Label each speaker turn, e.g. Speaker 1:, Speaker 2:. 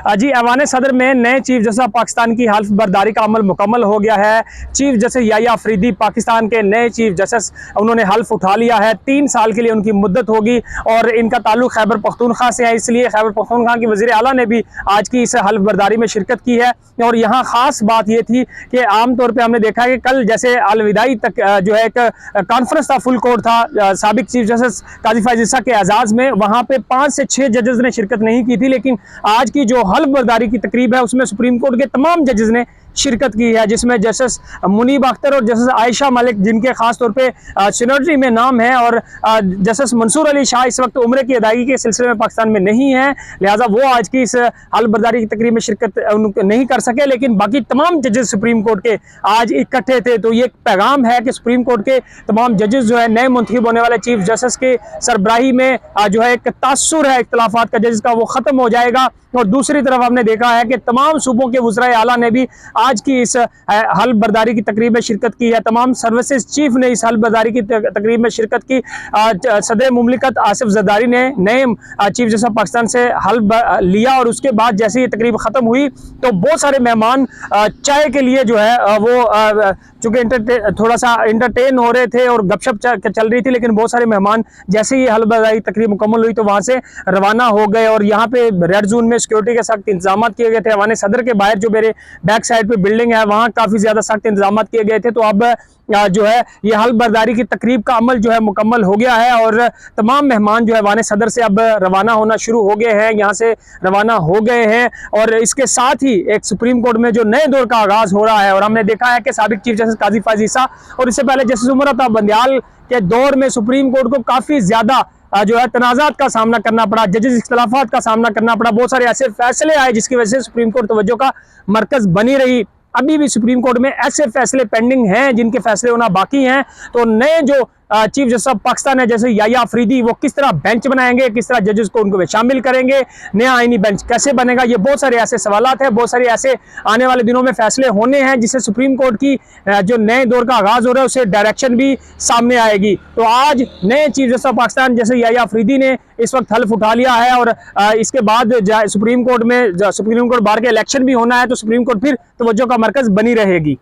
Speaker 1: जी ऐवान सदर में नए चीफ जस्टिस पाकिस्तान की हल्फ बर्दारी का अमल मुकम्मल हो गया है। चीफ जस्टिस याह्या अफरीदी पाकिस्तान के नए चीफ जस्टिस उन्होंने हल्फ उठा लिया है। 3 साल के लिए उनकी मुद्दत होगी और इनका ताल्लुक खैबर पख्तूनख्वा से है, इसलिए खैबर पख्तूनख्वा की वज़ीर आला ने भी आज की इस हल्फ बर्दारी में शिरकत की है। और यहाँ ख़ास बात ये थी कि आमतौर पर हमने देखा है कि कल जैसे अलविदाई तक जो है एक कॉन्फ्रेंस था, फुल कोर्ट था साबिक चीफ जस्टिस काजी फैज़ ईसा के एजाज़ में, वहाँ पे 5 से 6 जजेस ने शिरकत नहीं की थी। लेकिन आज की जो हल्फ बर्दारी की तकरीब है उसमें सुप्रीम कोर्ट के तमाम जजेस ने शिरकत की है, जिसमें जस्टिस मुनीब अख्तर और जस्टिस आयशा मलिक, जिनके खास तौर पे सीनेटरी में नाम है, और जस्टिस मंसूर अली शाह इस वक्त उम्र की अदायगी के सिलसिले में पाकिस्तान में नहीं है, लिहाजा वो आज की इस हल्फ बर्दारी की तकरीब में शिरकत नहीं कर सके। लेकिन बाकी तमाम जजेस सुप्रीम कोर्ट के आज इकट्ठे थे। तो ये एक पैगाम है कि सुप्रीम कोर्ट के तमाम जजेस जो है नए मुंतखब होने वाले चीफ जस्टिस के सरबराही में जो है एक तासुर है इख्तलाफात का जजेस का, वो ख़त्म हो जाएगा। और दूसरी तरफ हमने देखा है कि तमाम सूबों के वज़राए आला ने भी आज की इस हल्फ बर्दारी की तकरीब में शिरकत की है। तमाम सर्विसेज चीफ ने इस हल्फ बर्दारी की तकरीब में शिरकत की। सदर मुमलिकत आसिफ जरदारी ने नए चीफ जस्टिस पाकिस्तान से हल्फ लिया और उसके बाद जैसे ये तकरीब ख़त्म हुई तो बहुत सारे मेहमान चाय के लिए जो है वो चूँकि थोड़ा सा इंटरटेन हो रहे थे और गपशप चल रही थी, लेकिन बहुत सारे मेहमान जैसे ही हल्फ बर्दारी तकरीब मुकम्मल हुई तो वहाँ से रवाना हो गए। और यहाँ पे रेड जोन में सिक्योरिटी के सख्त इंतजाम किए गए थे। ऐवान सदर के बाहर जो मेरे बैक साइड पे बिल्डिंग है वहाँ काफ़ी ज़्यादा सख्त इंतजाम किए गए थे। तो अब जो है ये हल्फ बर्दारी की तकरीब का अमल जो है मुकम्मल हो गया है और तमाम मेहमान जो है ऐवान सदर से अब रवाना होना शुरू हो गए हैं, यहाँ से रवाना हो गए हैं। और इसके साथ ही एक सुप्रीम कोर्ट में जो नए दौर का आगाज़ हो रहा है, और हमने देखा है कि साबिक चीफ जस्टिस काजी फैज़ ईसा और इससे पहले जस्टिस उमर अता बंदियाल के दौर में सुप्रीम कोर्ट को काफ़ी ज़्यादा जो है तनाज़ात का सामना करना पड़ा, जजेस इख्तलाफात का सामना करना पड़ा। बहुत सारे ऐसे फैसले आए जिसकी वजह से सुप्रीम कोर्ट तवज्जो का मरकज़ बनी रही। अभी भी सुप्रीम कोर्ट में ऐसे फैसले पेंडिंग हैं जिनके फैसले होना बाकी हैं। तो नए जो चीफ जस्टिस पाकिस्तान है जैसे याह्या अफरीदी, वो किस तरह बेंच बनाएंगे, किस तरह जजेस को उनको शामिल करेंगे, नया आईनी बेंच कैसे बनेगा, ये बहुत सारे ऐसे सवालात हैं, बहुत सारे ऐसे आने वाले दिनों में फैसले होने हैं जिससे सुप्रीम कोर्ट की जो नए दौर का आगाज़ हो रहा है उसे डायरेक्शन भी सामने आएगी। तो आज नए चीफ जस्टिस पाकिस्तान जैसे याह्या अफरीदी ने इस वक्त हल्फ उठा लिया है और इसके बाद सुप्रीम कोर्ट बार के इलेक्शन भी होना है, तो सुप्रीम कोर्ट फिर तवज्जो का मरकज़ बनी रहेगी।